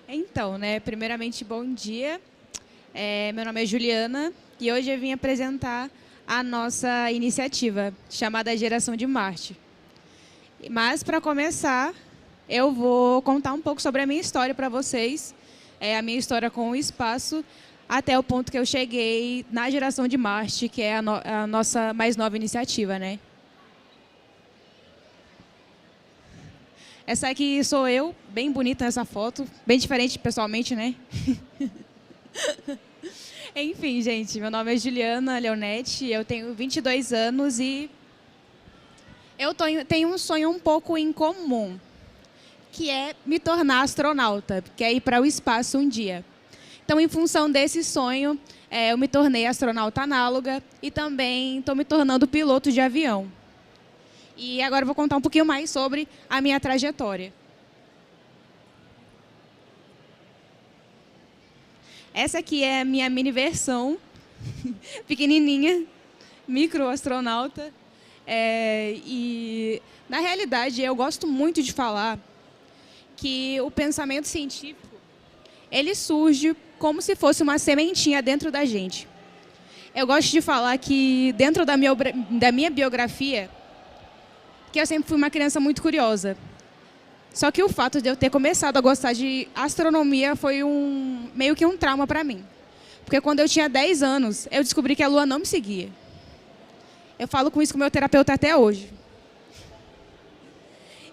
Então, né, primeiramente, bom dia. Meu nome é Juliana e hoje eu vim apresentar a nossa iniciativa, chamada Geração de Marte. Mas, para começar, eu vou contar um pouco sobre a minha história para vocês, a minha história com o espaço, até o ponto que eu cheguei na Geração de Marte, que é a nossa mais nova iniciativa, né? Essa aqui sou eu, bem bonita nessa foto, bem diferente pessoalmente, né? Enfim, gente, meu nome é Juliana Leonetti, eu tenho 22 anos e eu tenho um sonho um pouco incomum, que é me tornar astronauta, que é ir para o espaço um dia. Então, em função desse sonho, eu me tornei astronauta análoga e também estou me tornando piloto de avião. E agora eu vou contar um pouquinho mais sobre a minha trajetória. Essa aqui é a minha mini versão, pequenininha, microastronauta. E, na realidade, eu gosto muito de falar que o pensamento científico, ele surge como se fosse uma sementinha dentro da gente. Eu gosto de falar que, dentro da minha biografia, que eu sempre fui uma criança muito curiosa. Só que o fato de eu ter começado a gostar de astronomia foi meio que um trauma para mim. Porque quando eu tinha 10 anos, eu descobri que a Lua não me seguia. Eu falo com isso com o meu terapeuta até hoje.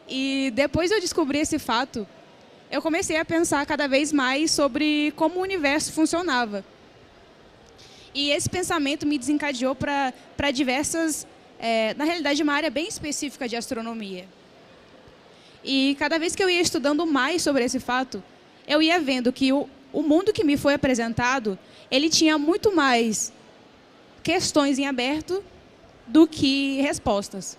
E depois de eu descobrir esse fato, eu comecei a pensar cada vez mais sobre como o universo funcionava. E esse pensamento me desencadeou para diversas... na realidade, uma área bem específica de astronomia. E cada vez que eu ia estudando mais sobre esse fato, eu ia vendo que o mundo que me foi apresentado, ele tinha muito mais questões em aberto do que respostas.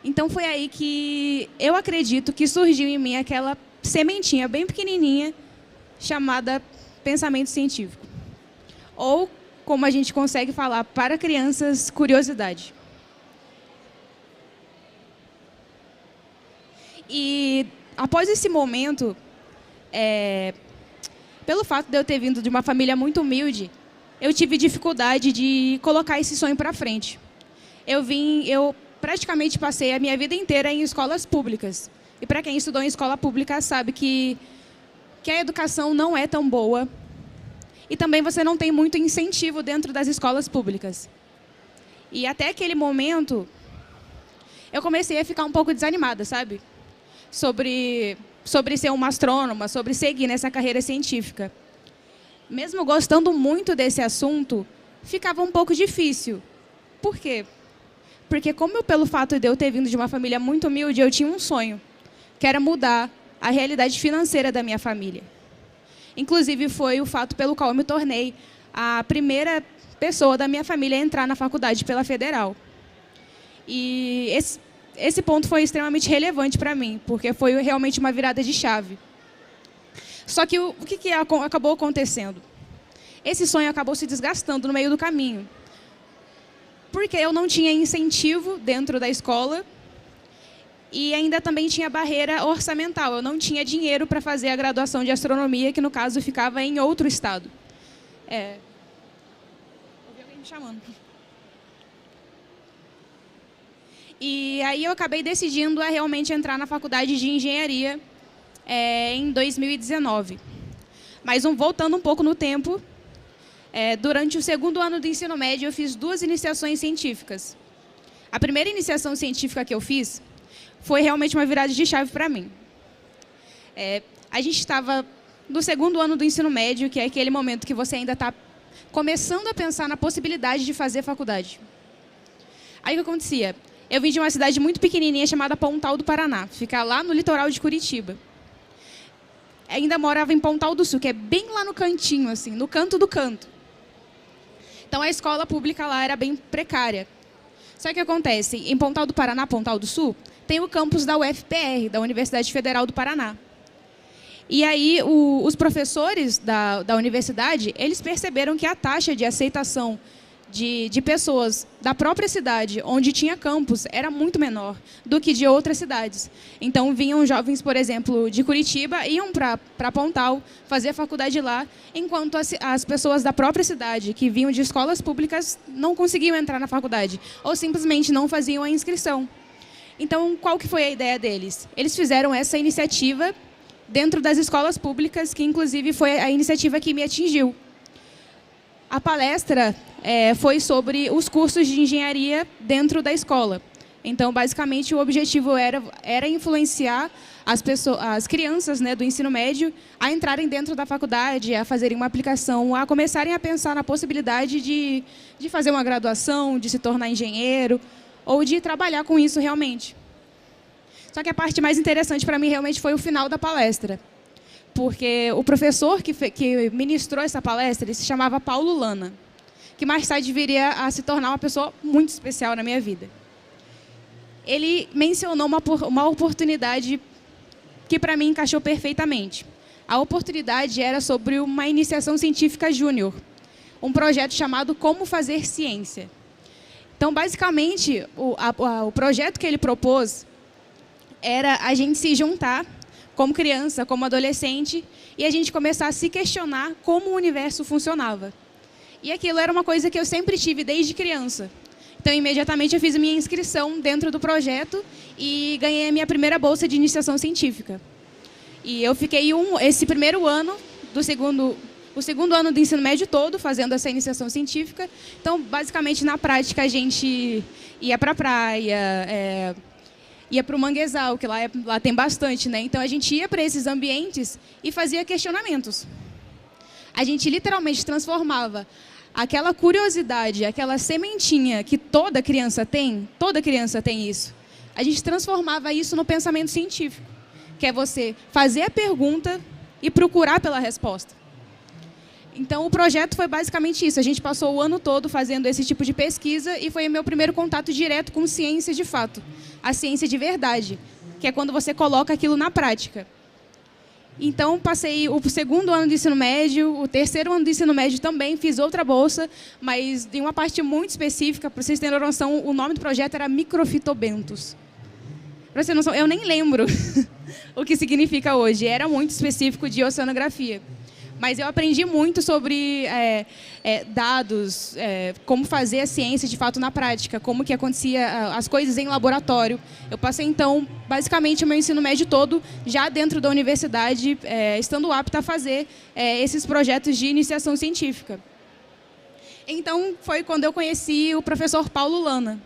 Então, foi aí que eu acredito que surgiu em mim aquela sementinha bem pequenininha chamada pensamento científico. Ou, como a gente consegue falar para crianças, curiosidade. E, após esse momento, pelo fato de eu ter vindo de uma família muito humilde, eu tive dificuldade de colocar esse sonho para frente. Eu praticamente passei a minha vida inteira em escolas públicas. E, para quem estudou em escola pública, sabe que a educação não é tão boa. E também você não tem muito incentivo dentro das escolas públicas. E, até aquele momento, eu comecei a ficar um pouco desanimada, sabe? Sobre ser uma astrônoma, sobre seguir nessa carreira científica. Mesmo gostando muito desse assunto, ficava um pouco difícil. Por quê? Porque, pelo fato de eu ter vindo de uma família muito humilde, eu tinha um sonho, que era mudar a realidade financeira da minha família. Inclusive, foi o fato pelo qual eu me tornei a primeira pessoa da minha família a entrar na faculdade pela Federal. E esse ponto foi extremamente relevante para mim, porque foi realmente uma virada de chave. Só que o que acabou acontecendo? Esse sonho acabou se desgastando no meio do caminho, porque eu não tinha incentivo dentro da escola e ainda também tinha barreira orçamental. Eu não tinha dinheiro para fazer a graduação de astronomia, que no caso ficava em outro estado. Ouvi alguém me chamando. E aí eu acabei decidindo a realmente entrar na faculdade de engenharia em 2019. Mas voltando um pouco no tempo, durante o segundo ano do ensino médio eu fiz 2 iniciações científicas. A primeira iniciação científica que eu fiz foi realmente uma virada de chave para mim. A gente estava no segundo ano do ensino médio, que é aquele momento que você ainda está começando a pensar na possibilidade de fazer faculdade. Aí o que acontecia? Eu vim de uma cidade muito pequenininha chamada Pontal do Paraná, fica lá no litoral de Curitiba. Ainda morava em Pontal do Sul, que é bem lá no cantinho, assim, no canto do canto. Então, a escola pública lá era bem precária. Só que o que acontece? Em Pontal do Paraná, Pontal do Sul, tem o campus da UFPR, da Universidade Federal do Paraná. E aí, os professores da universidade, eles perceberam que a taxa de aceitação de pessoas da própria cidade, onde tinha campus, era muito menor do que de outras cidades. Então, vinham jovens, por exemplo, de Curitiba, iam para Pontal, fazer a faculdade lá, enquanto as pessoas da própria cidade, que vinham de escolas públicas, não conseguiam entrar na faculdade, ou simplesmente não faziam a inscrição. Então, qual que foi a ideia deles? Eles fizeram essa iniciativa dentro das escolas públicas, que inclusive foi a iniciativa que me atingiu. A palestra foi sobre os cursos de engenharia dentro da escola. Então, basicamente, o objetivo era influenciar as crianças, né, do ensino médio a entrarem dentro da faculdade, a fazerem uma aplicação, a começarem a pensar na possibilidade de fazer uma graduação, de se tornar engenheiro, ou de trabalhar com isso realmente. Só que a parte mais interessante para mim realmente foi o final da palestra. Porque o professor que ministrou essa palestra, ele se chamava Paulo Lana, que mais tarde viria a se tornar uma pessoa muito especial na minha vida. Ele mencionou uma oportunidade que para mim encaixou perfeitamente. A oportunidade era sobre uma iniciação científica júnior, um projeto chamado Como Fazer Ciência. Então, basicamente, o projeto que ele propôs era a gente se juntar como criança, como adolescente, e a gente começar a se questionar como o universo funcionava. E aquilo era uma coisa que eu sempre tive desde criança. Então, imediatamente, eu fiz a minha inscrição dentro do projeto e ganhei a minha primeira bolsa de iniciação científica. E eu fiquei esse primeiro ano, o segundo ano do ensino médio todo, fazendo essa iniciação científica. Então, basicamente, na prática, a gente ia para a praia, ia para o manguezal, que lá tem bastante, né? Então, a gente ia para esses ambientes e fazia questionamentos. A gente literalmente transformava aquela curiosidade, aquela sementinha que toda criança tem isso, a gente transformava isso no pensamento científico, que é você fazer a pergunta e procurar pela resposta. Então, o projeto foi basicamente isso. A gente passou o ano todo fazendo esse tipo de pesquisa e foi o meu primeiro contato direto com ciência de fato, a ciência de verdade, que é quando você coloca aquilo na prática. Então, passei o segundo ano do ensino médio, o terceiro ano do ensino médio também, fiz outra bolsa, mas em uma parte muito específica, para vocês terem noção, o nome do projeto era Microfitobentos. Para vocês terem noção, eu nem lembro o que significa hoje, era muito específico de oceanografia. Mas eu aprendi muito sobre dados, como fazer a ciência de fato na prática, como que acontecia as coisas em laboratório. Eu passei, então, basicamente o meu ensino médio todo já dentro da universidade, estando apta a fazer esses projetos de iniciação científica. Então, foi quando eu conheci o professor Paulo Lana,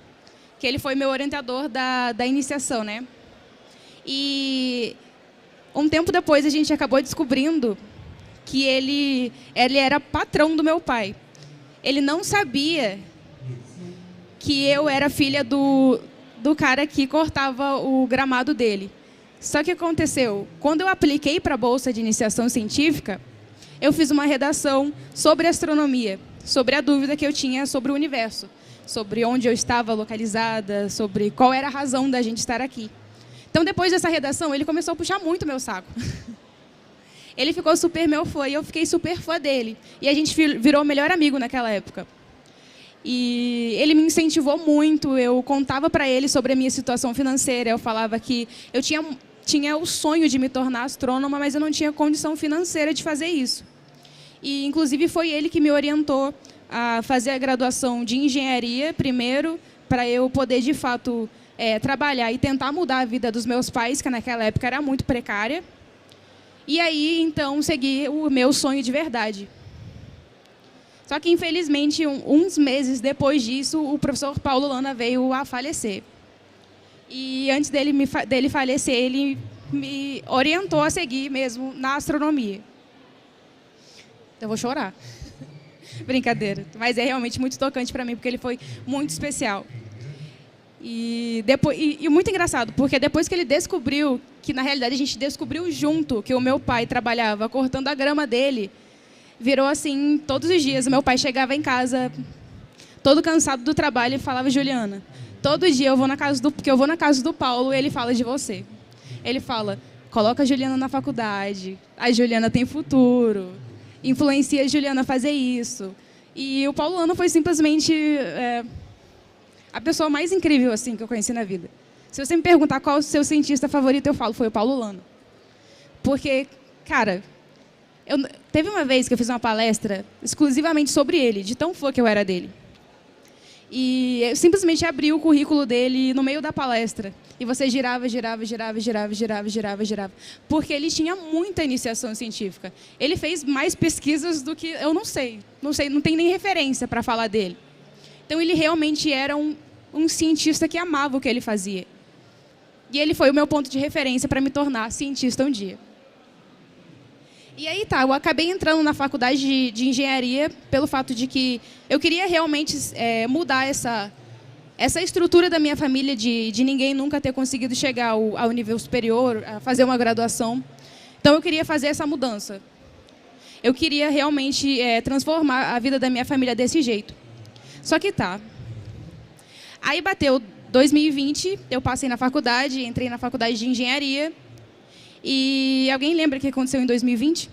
que ele foi meu orientador da iniciação, né? E um tempo depois a gente acabou descobrindo que ele era patrão do meu pai. Ele não sabia que eu era filha do cara que cortava o gramado dele. Só que aconteceu, quando eu apliquei para a Bolsa de Iniciação Científica, eu fiz uma redação sobre astronomia, sobre a dúvida que eu tinha sobre o universo, sobre onde eu estava localizada, sobre qual era a razão da gente estar aqui. Então, depois dessa redação, ele começou a puxar muito meu saco. Ele ficou super meu fã e eu fiquei super fã dele. E a gente virou melhor amigo naquela época. E ele me incentivou muito, eu contava para ele sobre a minha situação financeira, eu falava que eu tinha o sonho de me tornar astrônoma, mas eu não tinha condição financeira de fazer isso. E, inclusive, foi ele que me orientou a fazer a graduação de engenharia primeiro, para eu poder, de fato, trabalhar e tentar mudar a vida dos meus pais, que naquela época era muito precária. E aí, então, segui o meu sonho de verdade. Só que, infelizmente, uns meses depois disso, o professor Paulo Lana veio a falecer. E antes dele falecer, ele me orientou a seguir mesmo na astronomia. Eu vou chorar. Brincadeira. Mas é realmente muito tocante para mim, porque ele foi muito especial. E muito engraçado, porque depois que ele descobriu, que na realidade a gente descobriu junto que o meu pai trabalhava cortando a grama dele, virou assim todos os dias. O meu pai chegava em casa todo cansado do trabalho e falava: Juliana, todo dia eu vou na casa do Paulo e ele fala de você. Ele fala: coloca a Juliana na faculdade, a Juliana tem futuro, influencia a Juliana a fazer isso. E o Paulo Lano foi simplesmente a pessoa mais incrível assim que eu conheci na vida. Se você me perguntar qual é o seu cientista favorito, eu falo, foi o Paulo Lano. Porque, cara, teve uma vez que eu fiz uma palestra exclusivamente sobre ele, de tão fã que eu era dele. E eu simplesmente abri o currículo dele no meio da palestra. E você girava. Porque ele tinha muita iniciação científica. Ele fez mais pesquisas do que... Eu não sei, não tem nem referência para falar dele. Então, ele realmente era um cientista que amava o que ele fazia. E ele foi o meu ponto de referência para me tornar cientista um dia. E aí tá, eu acabei entrando na faculdade de engenharia pelo fato de que eu queria realmente mudar essa estrutura da minha família de ninguém nunca ter conseguido chegar ao nível superior, a fazer uma graduação. Então, eu queria fazer essa mudança. Eu queria realmente transformar a vida da minha família desse jeito. Só que tá. Aí bateu 2020, eu passei na faculdade, entrei na faculdade de engenharia. E alguém lembra o que aconteceu em 2020?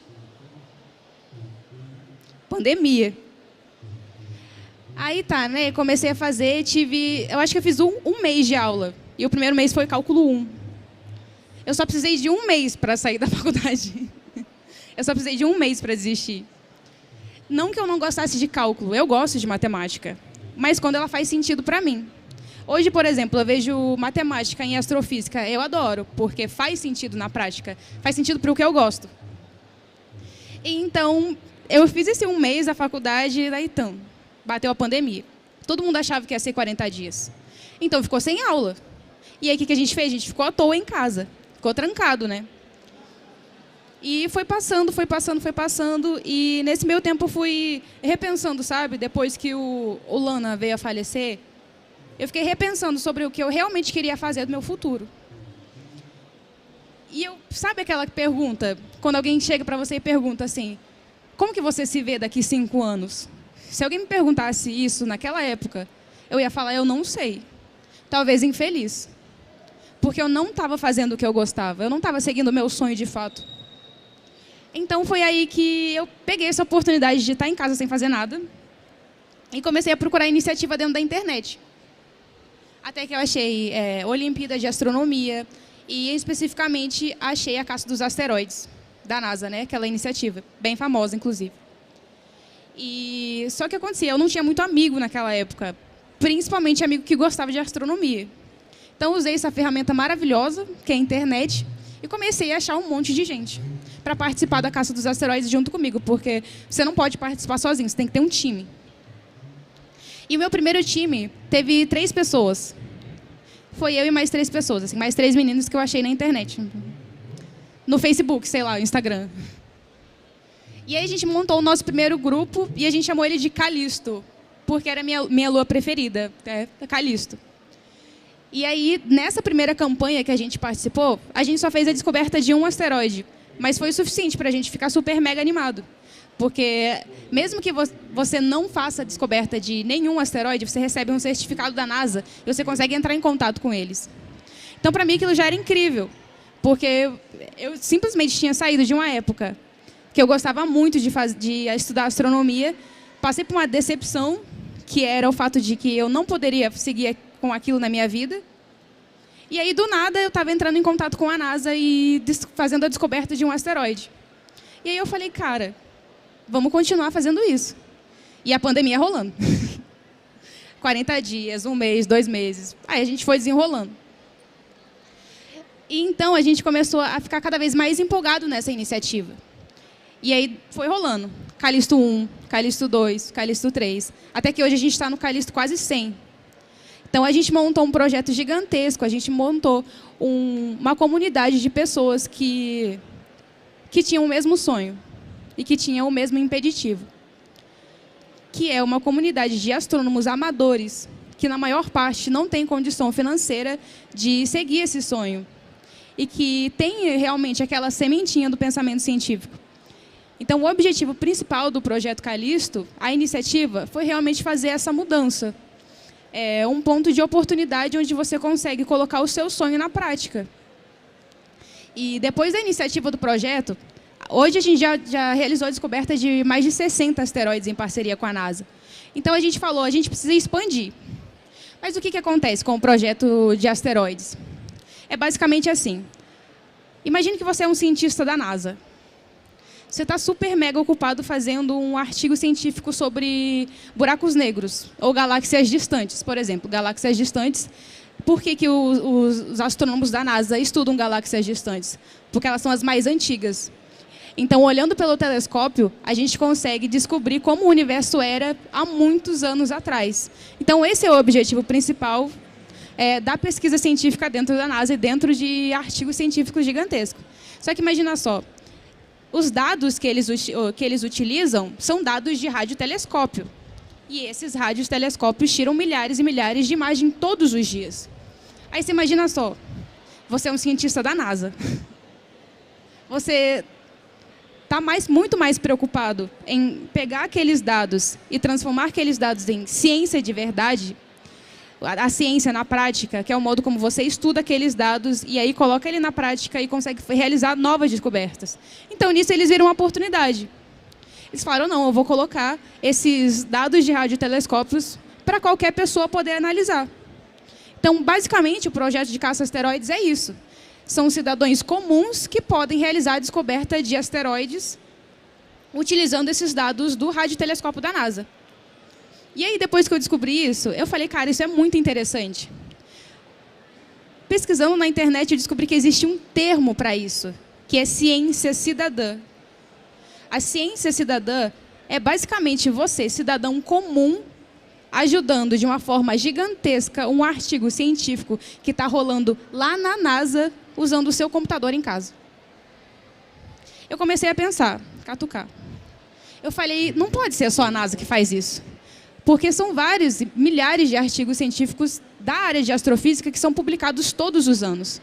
Pandemia. Aí tá, né? Comecei a fazer, eu acho que eu fiz um mês de aula. E o primeiro mês foi cálculo 1. Eu só precisei de um mês para sair da faculdade. Eu só precisei de um mês para desistir. Não que eu não gostasse de cálculo, eu gosto de matemática. Mas quando ela faz sentido para mim. Hoje, por exemplo, eu vejo matemática em astrofísica, eu adoro, porque faz sentido na prática, faz sentido para o que eu gosto. E, então, eu fiz esse um mês da faculdade, daí bateu a pandemia. Todo mundo achava que ia ser 40 dias. Então, ficou sem aula. E aí, o que a gente fez? A gente ficou à toa em casa, ficou trancado, né? E foi passando, e nesse meio tempo eu fui repensando, sabe? Depois que o Lana veio a falecer, eu fiquei repensando sobre o que eu realmente queria fazer do meu futuro. E sabe aquela pergunta, quando alguém chega para você e pergunta assim, como que você se vê daqui 5 anos? Se alguém me perguntasse isso naquela época, eu ia falar, eu não sei. Talvez infeliz. Porque eu não estava fazendo o que eu gostava, eu não estava seguindo o meu sonho de fato. Então foi aí que eu peguei essa oportunidade de estar em casa sem fazer nada e comecei a procurar iniciativa dentro da internet. Até que eu achei Olimpíada de Astronomia e, especificamente, achei a Caça dos Asteroides, da NASA, né? Aquela iniciativa, bem famosa, inclusive. Só que acontecia, eu não tinha muito amigo naquela época, principalmente amigo que gostava de astronomia. Então, usei essa ferramenta maravilhosa, que é a internet, e comecei a achar um monte de gente para participar da Caça dos Asteroides junto comigo, porque você não pode participar sozinho, você tem que ter um time. E o meu primeiro time teve 3 pessoas. Foi eu e mais 3 pessoas, assim, mais 3 meninos que eu achei na internet. No Facebook, sei lá, no Instagram. E aí a gente montou o nosso primeiro grupo e a gente chamou ele de Calisto, porque era minha lua preferida, Calisto. E aí, nessa primeira campanha que a gente participou, a gente só fez a descoberta de um asteroide, mas foi o suficiente para a gente ficar super mega animado. Porque, mesmo que você não faça a descoberta de nenhum asteroide, você recebe um certificado da NASA e você consegue entrar em contato com eles. Então, para mim, aquilo já era incrível. Porque eu simplesmente tinha saído de uma época que eu gostava muito de estudar astronomia, passei por uma decepção, que era o fato de que eu não poderia seguir com aquilo na minha vida. E aí, do nada, eu estava entrando em contato com a NASA e fazendo a descoberta de um asteroide. E aí eu falei, cara, vamos continuar fazendo isso. E a pandemia rolando. 40 dias, 1 mês, 2 meses. Aí a gente foi desenrolando. E então a gente começou a ficar cada vez mais empolgado nessa iniciativa. E aí foi rolando. Calisto 1, Calisto 2, Calisto 3. Até que hoje a gente está no Calisto quase 100. Então a gente montou um projeto gigantesco, a gente montou uma comunidade de pessoas que tinham o mesmo sonho e que tinham o mesmo impeditivo, que é uma comunidade de astrônomos amadores que, na maior parte, não tem condição financeira de seguir esse sonho e que tem realmente aquela sementinha do pensamento científico. Então, o objetivo principal do Projeto Calisto, a iniciativa, foi realmente fazer essa mudança. É um ponto de oportunidade onde você consegue colocar o seu sonho na prática. E depois da iniciativa do projeto, Hoje a gente já realizou a descoberta de mais de 60 asteroides em parceria com a NASA. Então a gente falou, a gente precisa expandir. Mas o que acontece com o projeto de asteroides? É basicamente assim. Imagine que você é um cientista da NASA. Você está super mega ocupado fazendo um artigo científico sobre buracos negros ou galáxias distantes, por exemplo. Galáxias distantes. Por que os astrônomos da NASA estudam galáxias distantes? Porque elas são as mais antigas. Então, olhando pelo telescópio, a gente consegue descobrir como o universo era há muitos anos atrás. Então, esse é o objetivo principal da pesquisa científica dentro da NASA e dentro de artigos científicos gigantescos. Só que imagina só, os dados que eles utilizam são dados de radiotelescópio. E esses radiotelescópios tiram milhares e milhares de imagens todos os dias. Aí você imagina só, você é um cientista da NASA. Você está muito mais preocupado em pegar aqueles dados e transformar aqueles dados em ciência de verdade, a ciência na prática, que é o modo como você estuda aqueles dados e aí coloca ele na prática e consegue realizar novas descobertas. Então, nisso, eles viram uma oportunidade. Eles falaram, não, eu vou colocar esses dados de radiotelescópios para qualquer pessoa poder analisar. Então, basicamente, o projeto de caça a asteroides é isso. São cidadãos comuns que podem realizar a descoberta de asteroides utilizando esses dados do radiotelescópio da NASA. E aí, depois que eu descobri isso, eu falei, cara, isso é muito interessante. Pesquisando na internet, eu descobri que existe um termo para isso, que é ciência cidadã. A ciência cidadã é basicamente você, cidadão comum, ajudando de uma forma gigantesca um artigo científico que está rolando lá na NASA, usando o seu computador em casa. Eu comecei a pensar, catucar. Eu falei, não pode ser só a NASA que faz isso. Porque são vários, milhares de artigos científicos da área de astrofísica que são publicados todos os anos.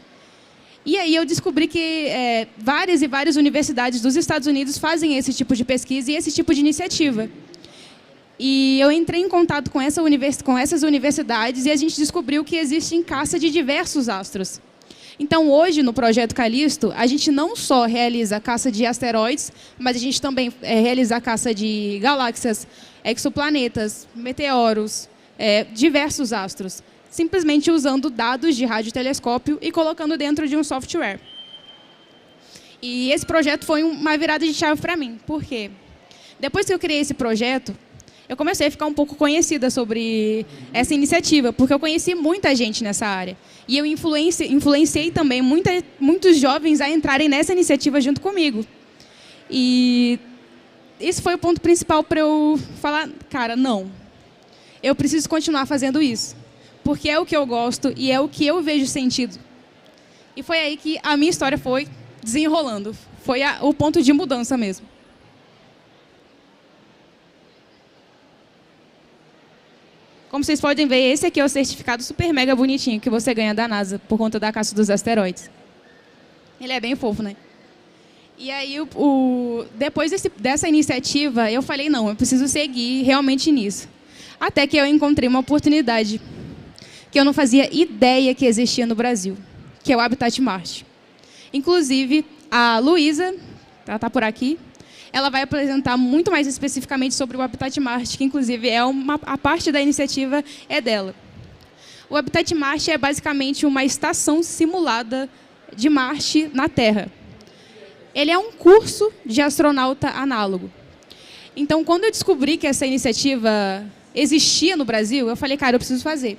E aí eu descobri que várias e várias universidades dos Estados Unidos fazem esse tipo de pesquisa e esse tipo de iniciativa. E eu entrei em contato com essas universidades e a gente descobriu que existe caça de diversos astros. Então, hoje, no Projeto Calisto, a gente não só realiza a caça de asteroides, mas a gente também realiza a caça de galáxias, exoplanetas, meteoros, diversos astros, simplesmente usando dados de radiotelescópio e colocando dentro de um software. E esse projeto foi uma virada de chave para mim. Por quê? Depois que eu criei esse projeto, eu comecei a ficar um pouco conhecida sobre essa iniciativa, porque eu conheci muita gente nessa área. E eu influenciei também muitos jovens a entrarem nessa iniciativa junto comigo. E esse foi o ponto principal para eu falar, cara, não, eu preciso continuar fazendo isso, porque é o que eu gosto e é o que eu vejo sentido. E foi aí que a minha história foi desenrolando, foi o ponto de mudança mesmo. Como vocês podem ver, esse aqui é o certificado super mega bonitinho que você ganha da NASA por conta da caça dos asteroides. Ele é bem fofo, né? E aí, depois dessa iniciativa, eu falei, não, eu preciso seguir realmente nisso. Até que eu encontrei uma oportunidade que eu não fazia ideia que existia no Brasil, que é o Habitat Marte. Inclusive, a Luísa, ela está por aqui, ela vai apresentar muito mais especificamente sobre o Habitat Marte, que inclusive a parte da iniciativa é dela. O Habitat Marte é basicamente uma estação simulada de Marte na Terra. Ele é um curso de astronauta análogo. Então, quando eu descobri que essa iniciativa existia no Brasil, eu falei, cara, eu preciso fazer.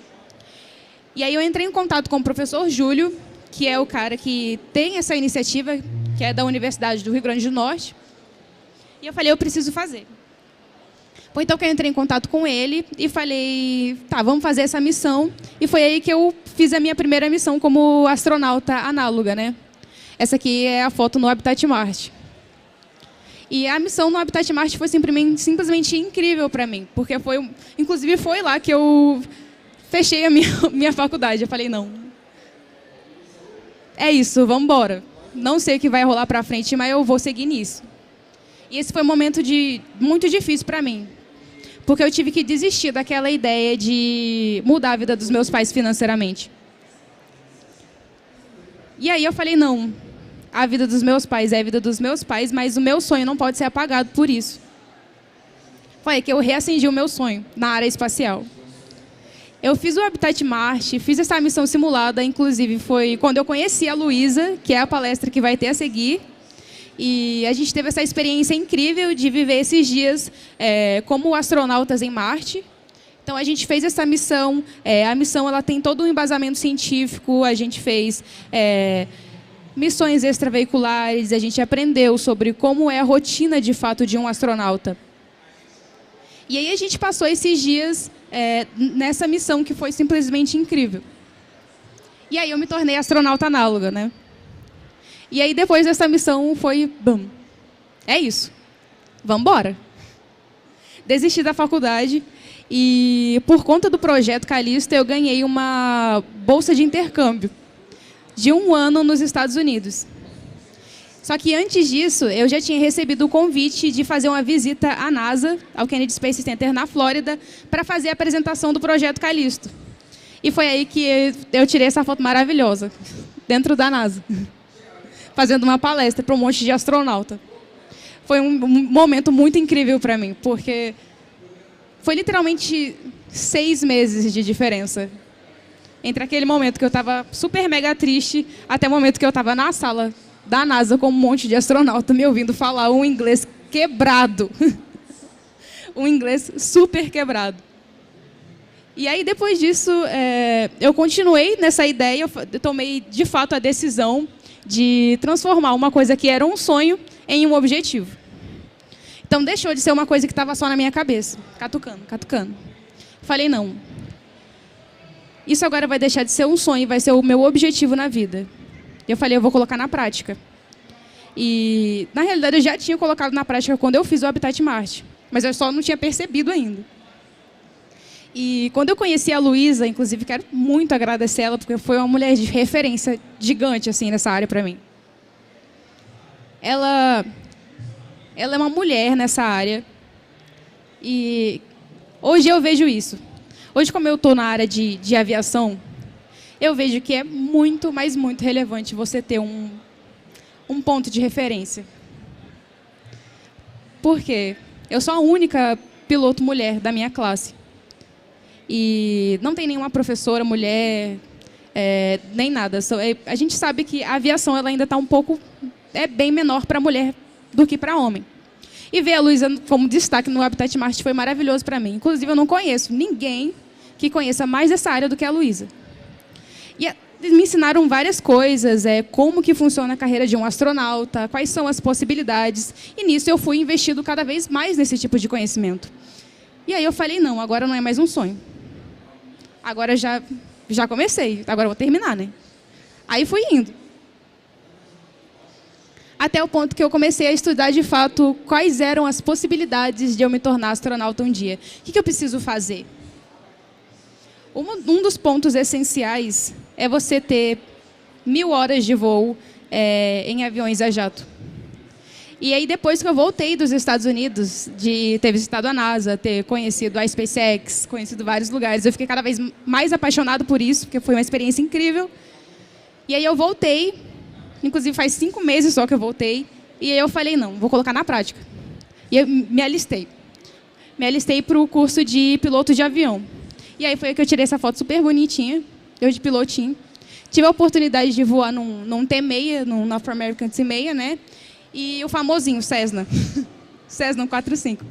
E aí eu entrei em contato com o professor Júlio, que é o cara que tem essa iniciativa, que é da Universidade do Rio Grande do Norte. E eu falei, eu preciso fazer. Foi então que eu entrei em contato com ele e falei, tá, vamos fazer essa missão. E foi aí que eu fiz a minha primeira missão como astronauta análoga, né? Essa aqui é a foto no Habitat Marte. E a missão no Habitat Marte foi simplesmente incrível para mim, porque inclusive foi lá que eu fechei a minha faculdade. Eu falei, não, é isso, vamos embora. Não sei o que vai rolar para frente, mas eu vou seguir nisso. E esse foi um momento muito difícil para mim, porque eu tive que desistir daquela ideia de mudar a vida dos meus pais financeiramente. E aí eu falei, não, a vida dos meus pais é a vida dos meus pais, mas o meu sonho não pode ser apagado por isso. Foi aí que eu reacendi o meu sonho na área espacial. Eu fiz o Habitat Marte, fiz essa missão simulada, inclusive foi quando eu conheci a Luísa, que é a palestra que vai ter a seguir. E a gente teve essa experiência incrível de viver esses dias como astronautas em Marte. Então, a gente fez essa missão. A missão ela tem todo um embasamento científico. A gente fez missões extraveiculares. A gente aprendeu sobre como é a rotina, de fato, de um astronauta. E aí, a gente passou esses dias nessa missão que foi simplesmente incrível. E aí, eu me tornei astronauta análoga, né? E aí, depois dessa missão, foi... Bum, é isso. Vamos embora. Desisti da faculdade e, por conta do projeto Callisto, eu ganhei uma bolsa de intercâmbio de 1 ano nos Estados Unidos. Só que, antes disso, eu já tinha recebido o convite de fazer uma visita à NASA, ao Kennedy Space Center, na Flórida, para fazer a apresentação do projeto Callisto. E foi aí que eu tirei essa foto maravilhosa, dentro da NASA, fazendo uma palestra para um monte de astronauta. Foi um momento muito incrível para mim, porque foi literalmente 6 meses de diferença entre aquele momento que eu estava super mega triste até o momento que eu estava na sala da NASA com um monte de astronauta me ouvindo falar um inglês quebrado. Um inglês super quebrado. E aí, depois disso, eu continuei nessa ideia, eu tomei, de fato, a decisão de transformar uma coisa que era um sonho em um objetivo. Então, deixou de ser uma coisa que estava só na minha cabeça, catucando. Falei, não. Isso agora vai deixar de ser um sonho, vai ser o meu objetivo na vida. Eu falei, eu vou colocar na prática. E, na realidade, eu já tinha colocado na prática quando eu fiz o Habitat Marte, mas eu só não tinha percebido ainda. E quando eu conheci a Luísa, inclusive, quero muito agradecer ela, porque foi uma mulher de referência gigante assim, nessa área para mim. Ela é uma mulher nessa área. E hoje eu vejo isso. Hoje, como eu estou na área de aviação, eu vejo que é muito, mas muito relevante você ter um ponto de referência. Por quê? Eu sou a única piloto mulher da minha classe. E não tem nenhuma professora mulher, nem nada. A gente sabe que a aviação ela ainda está um pouco... É bem menor para mulher do que para homem. E ver a Luísa como destaque no Habitat Marte foi maravilhoso para mim. Inclusive, eu não conheço ninguém que conheça mais essa área do que a Luísa. E eles me ensinaram várias coisas, como que funciona a carreira de um astronauta, quais são as possibilidades. E nisso eu fui investindo cada vez mais nesse tipo de conhecimento. E aí eu falei, não, agora não é mais um sonho. Agora já comecei, agora eu vou terminar, né? Aí fui indo. Até o ponto que eu comecei a estudar, de fato, quais eram as possibilidades de eu me tornar astronauta um dia. O que eu preciso fazer? Um dos pontos essenciais é você ter 1000 horas de voo em aviões a jato. E aí, depois que eu voltei dos Estados Unidos, de ter visitado a NASA, ter conhecido a SpaceX, conhecido vários lugares, eu fiquei cada vez mais apaixonado por isso, porque foi uma experiência incrível. E aí eu voltei, inclusive faz 5 meses só que eu voltei, e aí eu falei, não, vou colocar na prática. E eu me alistei. Me alistei para o curso de piloto de avião. E aí foi que eu tirei essa foto super bonitinha, eu de pilotinho. Tive a oportunidade de voar num T-6, num North American T-6, né? E o famosinho Cessna, Cessna 145.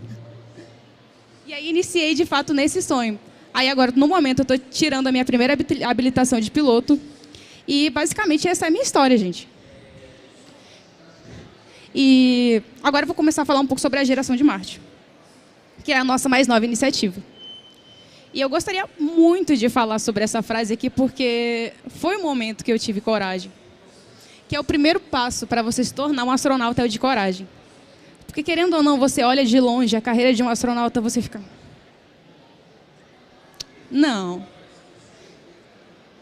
E aí iniciei, de fato, nesse sonho. Aí agora, no momento, eu estou tirando a minha primeira habilitação de piloto. E, basicamente, essa é a minha história, gente. E agora eu vou começar a falar um pouco sobre a Geração de Marte, que é a nossa mais nova iniciativa. E eu gostaria muito de falar sobre essa frase aqui, porque foi um momento que eu tive coragem. Que é o primeiro passo para você se tornar um astronauta, é o de coragem. Porque, querendo ou não, você olha de longe a carreira de um astronauta, você fica... Não.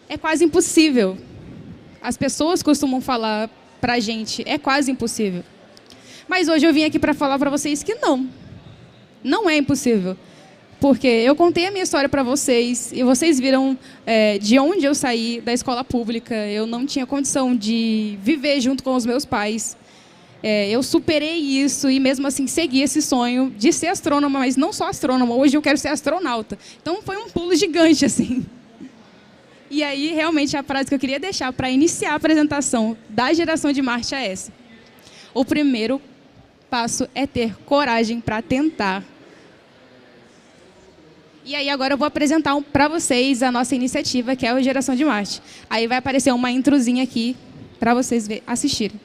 É quase impossível. As pessoas costumam falar para a gente, é quase impossível. Mas hoje eu vim aqui para falar para vocês que não. Não é impossível. porque eu contei a minha história para vocês e vocês viram de onde eu saí da escola pública. Eu não tinha condição de viver junto com os meus pais. Eu superei isso e, mesmo assim, segui esse sonho de ser astrônoma, mas não só astrônoma. Hoje eu quero ser astronauta. Então, foi um pulo gigante, assim. E aí, realmente, a frase que eu queria deixar para iniciar a apresentação da geração de Marte é essa. O primeiro passo é ter coragem para tentar. E aí, agora eu vou apresentar para vocês a nossa iniciativa, que é a Geração de Marte. Aí vai aparecer uma introzinha aqui para vocês assistirem.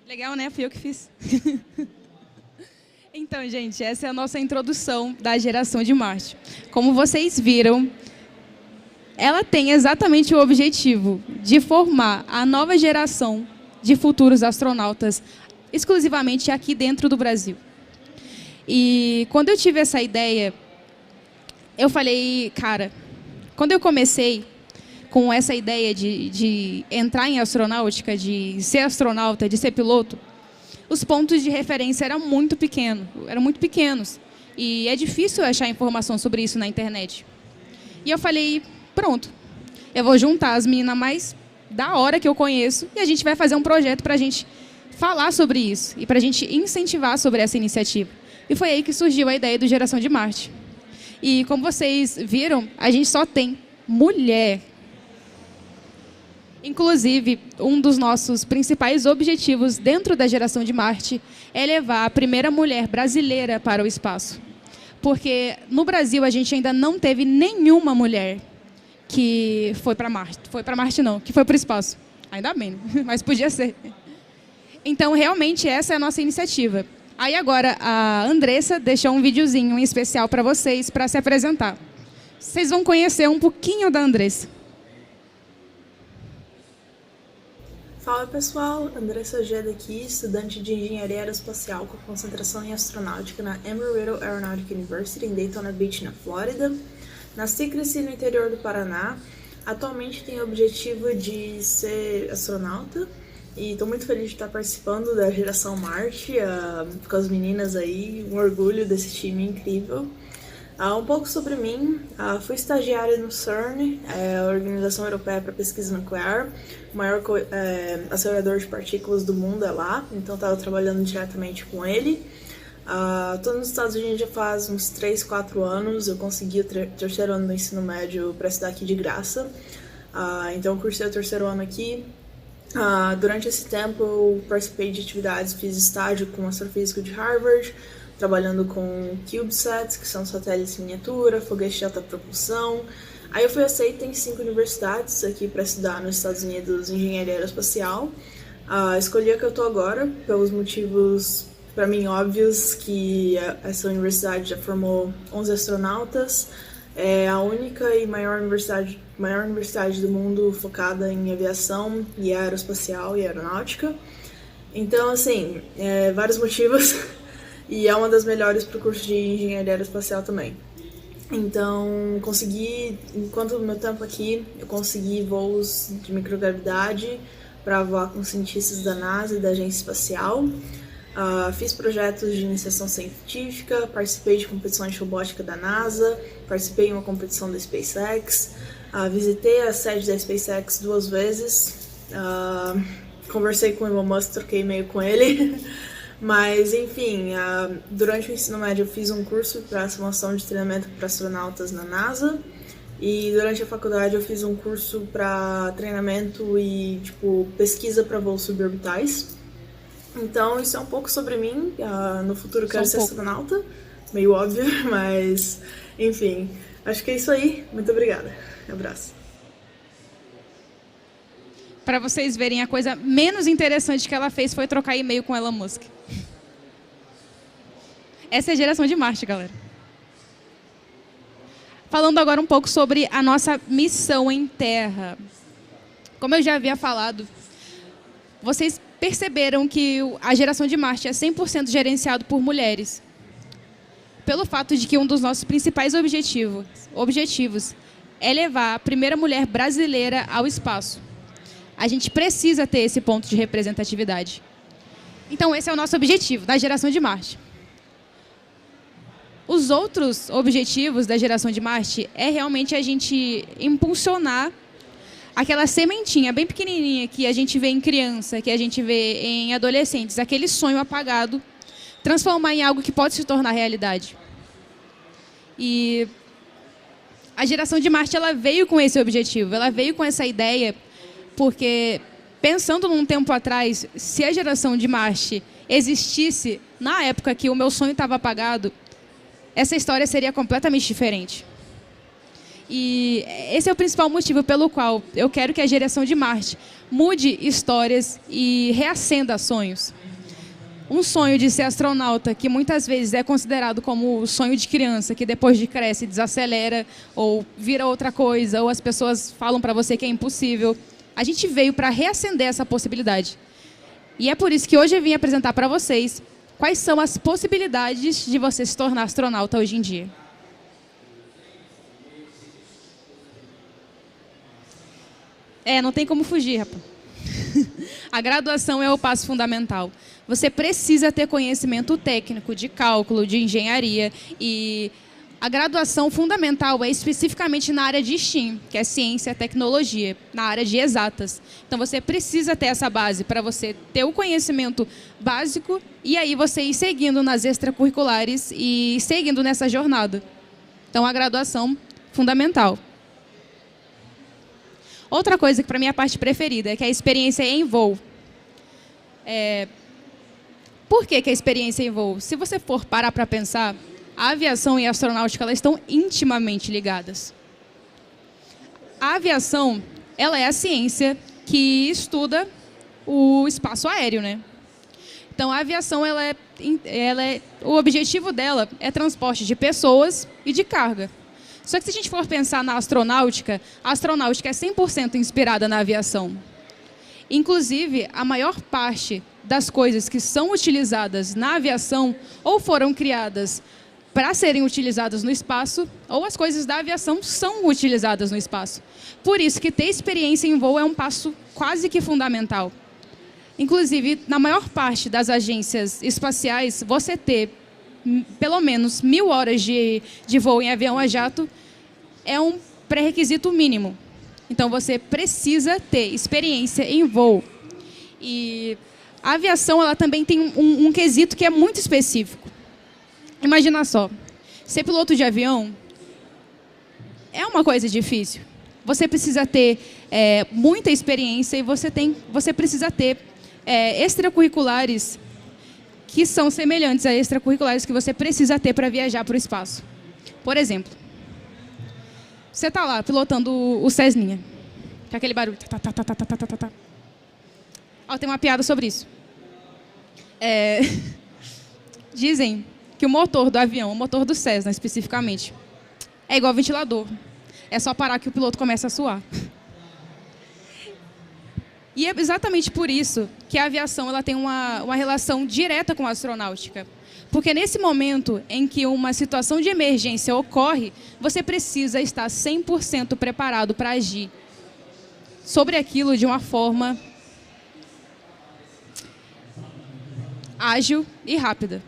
Legal, né? Fui eu que fiz. Então, gente, essa é a nossa introdução da geração de Marte. Como vocês viram, ela tem exatamente o objetivo de formar a nova geração de futuros astronautas, exclusivamente aqui dentro do Brasil. E quando eu tive essa ideia, eu falei, cara, quando eu comecei com essa ideia de entrar em astronáutica, de ser astronauta, de ser piloto, os pontos de referência eram muito pequenos. E é difícil achar informação sobre isso na internet. E eu falei, pronto, eu vou juntar as meninas mais da hora que eu conheço e a gente vai fazer um projeto para a gente falar sobre isso e para a gente incentivar sobre essa iniciativa. E foi aí que surgiu a ideia do Geração de Marte. E como vocês viram, a gente só tem mulher. Inclusive, um dos nossos principais objetivos dentro da Geração de Marte é levar a primeira mulher brasileira para o espaço. Porque no Brasil a gente ainda não teve nenhuma mulher que foi para Marte. Que foi para o espaço. Ainda bem, né? Mas podia ser. Então, realmente, essa é a nossa iniciativa. Aí agora, a Andressa deixou um videozinho em especial para vocês, para se apresentar. Vocês vão conhecer um pouquinho da Andressa. Fala pessoal, Andressa Ojeda aqui, estudante de Engenharia Aeroespacial com concentração em Astronáutica na Embry-Riddle Aeronautical University em Daytona Beach, na Flórida. Nasci e cresci no interior do Paraná. Atualmente tenho o objetivo de ser astronauta e estou muito feliz de estar participando da Geração Marte, com as meninas aí, um orgulho desse time incrível. Um pouco sobre mim, fui estagiária no CERN, a Organização Europeia para Pesquisa Nuclear, o maior acelerador de partículas do mundo é lá, então estava trabalhando diretamente com ele. Estou nos Estados Unidos já faz uns 3, 4 anos, eu consegui o terceiro ano do ensino médio para estudar aqui de graça, então eu cursei o terceiro ano aqui. Durante esse tempo eu participei de atividades, fiz estágio com o astrofísico de Harvard, trabalhando com CubeSats, que são satélites em miniatura, foguete de alta propulsão. Aí eu fui aceita em 5 universidades aqui para estudar nos Estados Unidos Engenharia Aeroespacial. Escolhi a que eu estou agora, pelos motivos, para mim, óbvios, que essa universidade já formou 11 astronautas, é a única e maior universidade do mundo focada em aviação e aeroespacial e aeronáutica. Então, assim, vários motivos. E é uma das melhores para o curso de Engenharia Aeroespacial também. Então, enquanto do meu tempo aqui, eu consegui voos de microgravidade para voar com cientistas da NASA e da Agência Espacial. Fiz projetos de iniciação científica, participei de competições de robótica da NASA, participei em uma competição da SpaceX, visitei a sede da SpaceX 2 vezes, conversei com o Elon Musk, troquei e-mail com ele. Mas, enfim, durante o ensino médio eu fiz um curso para simulação de treinamento para astronautas na NASA e durante a faculdade eu fiz um curso para treinamento e, pesquisa para voos suborbitais. Então, isso é um pouco sobre mim. No futuro eu quero ser astronauta, meio óbvio, mas enfim, acho que é isso aí. Muito obrigada. Abraço. Para vocês verem, a coisa menos interessante que ela fez foi trocar e-mail com Elon Musk. Essa é a geração de Marte, galera. Falando agora um pouco sobre a nossa missão em Terra. Como eu já havia falado, vocês perceberam que a geração de Marte é 100% gerenciado por mulheres. Pelo fato de que um dos nossos principais objetivos é levar a primeira mulher brasileira ao espaço. A gente precisa ter esse ponto de representatividade. Então, esse é o nosso objetivo da geração de Marte. Os outros objetivos da geração de Marte é realmente a gente impulsionar aquela sementinha bem pequenininha que a gente vê em criança, que a gente vê em adolescentes, aquele sonho apagado, transformar em algo que pode se tornar realidade. E a geração de Marte, ela veio com esse objetivo, ela veio com essa ideia, porque pensando num tempo atrás, se a geração de Marte existisse na época que o meu sonho estava apagado, essa história seria completamente diferente. E esse é o principal motivo pelo qual eu quero que a geração de Marte mude histórias e reacenda sonhos. Um sonho de ser astronauta, que muitas vezes é considerado como o sonho de criança, que depois de cresce desacelera, ou vira outra coisa, ou as pessoas falam para você que é impossível. A gente veio para reacender essa possibilidade. E é por isso que hoje eu vim apresentar para vocês quais são as possibilidades de você se tornar astronauta hoje em dia. Não tem como fugir, rapaz. A graduação é o passo fundamental. Você precisa ter conhecimento técnico de cálculo, de engenharia, e a graduação fundamental é especificamente na área de STEAM, que é ciência e tecnologia, na área de exatas. Então, você precisa ter essa base para você ter o conhecimento básico e aí você ir seguindo nas extracurriculares e seguindo nessa jornada. Então, a graduação fundamental. Outra coisa que para mim é a parte preferida é que a experiência em voo. Por que a experiência em voo? Se você for parar para pensar, a aviação e a astronáutica, elas estão intimamente ligadas. A aviação, ela é a ciência que estuda o espaço aéreo, né? Então, a aviação, o objetivo dela é transporte de pessoas e de carga. Só que se a gente for pensar na astronáutica, a astronáutica é 100% inspirada na aviação. Inclusive, a maior parte das coisas que são utilizadas na aviação ou foram criadas para serem utilizadas no espaço, ou as coisas da aviação são utilizadas no espaço. Por isso que ter experiência em voo é um passo quase que fundamental. Inclusive, na maior parte das agências espaciais, você ter pelo menos 1000 horas de voo em avião a jato é um pré-requisito mínimo. Então, você precisa ter experiência em voo. E a aviação, ela também tem um quesito que é muito específico. Imagina só, ser piloto de avião é uma coisa difícil. Você precisa ter muita experiência e você precisa ter extracurriculares que são semelhantes a extracurriculares que você precisa ter para viajar para o espaço. Por exemplo, você está lá pilotando o Cessninha, com aquele barulho. Tem uma piada sobre isso. Dizem que o motor do avião, o motor do Cessna especificamente, é igual ventilador. É só parar que o piloto começa a suar. E é exatamente por isso que a aviação ela tem uma relação direta com a astronáutica. Porque nesse momento em que uma situação de emergência ocorre, você precisa estar 100% preparado para agir sobre aquilo de uma forma ágil e rápida.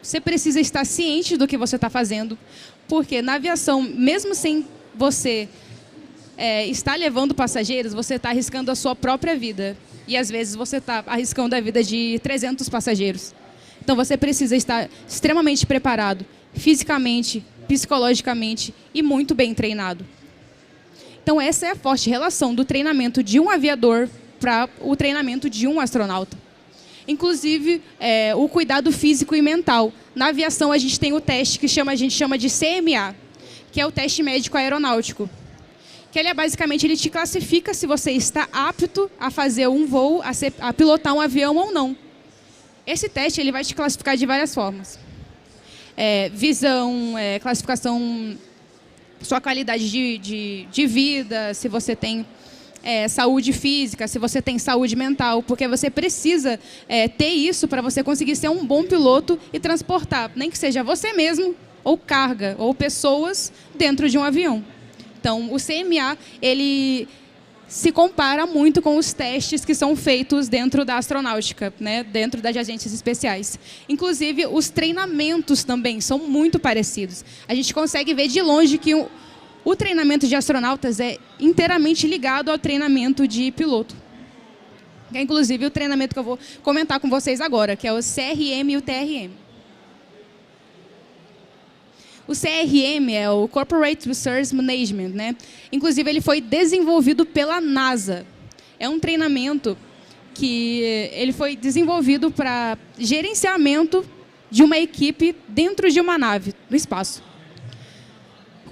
Você precisa estar ciente do que você está fazendo, porque na aviação, mesmo sem você estar levando passageiros, você está arriscando a sua própria vida. E às vezes você está arriscando a vida de 300 passageiros. Então você precisa estar extremamente preparado, fisicamente, psicologicamente e muito bem treinado. Então essa é a forte relação do treinamento de um aviador para o treinamento de um astronauta. inclusive o cuidado físico e mental. Na aviação, a gente tem o teste que a gente chama de CMA, que é o teste médico aeronáutico. Que ele basicamente ele te classifica se você está apto a fazer um voo, a pilotar um avião ou não. Esse teste ele vai te classificar de várias formas. Visão, classificação, sua qualidade de vida, se você tem saúde física, se você tem saúde mental, porque você precisa ter isso para você conseguir ser um bom piloto e transportar, nem que seja você mesmo, ou carga, ou pessoas dentro de um avião. Então, o CMA, ele se compara muito com os testes que são feitos dentro da astronáutica, né? Dentro das agências especiais. Inclusive, os treinamentos também são muito parecidos. A gente consegue ver de longe que o treinamento de astronautas é inteiramente ligado ao treinamento de piloto. Que é, inclusive, o treinamento que eu vou comentar com vocês agora, que é o CRM e o TRM. O CRM é o Corporate Resource Management, né? Inclusive, ele foi desenvolvido pela NASA. É um treinamento que ele foi desenvolvido para gerenciamento de uma equipe dentro de uma nave no espaço.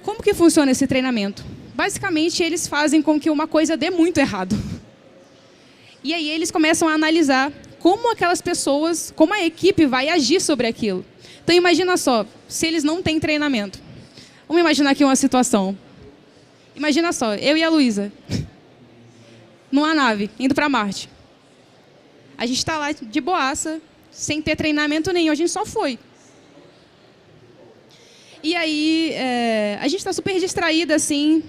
Como que funciona esse treinamento? Basicamente, eles fazem com que uma coisa dê muito errado. E aí eles começam a analisar como aquelas pessoas, como a equipe vai agir sobre aquilo. Então, imagina só, se eles não têm treinamento. Vamos imaginar aqui uma situação. Imagina só, eu e a Luísa, numa nave, indo para Marte. A gente está lá de boaça, sem ter treinamento nenhum, a gente só foi. E aí, a gente está super distraída, assim.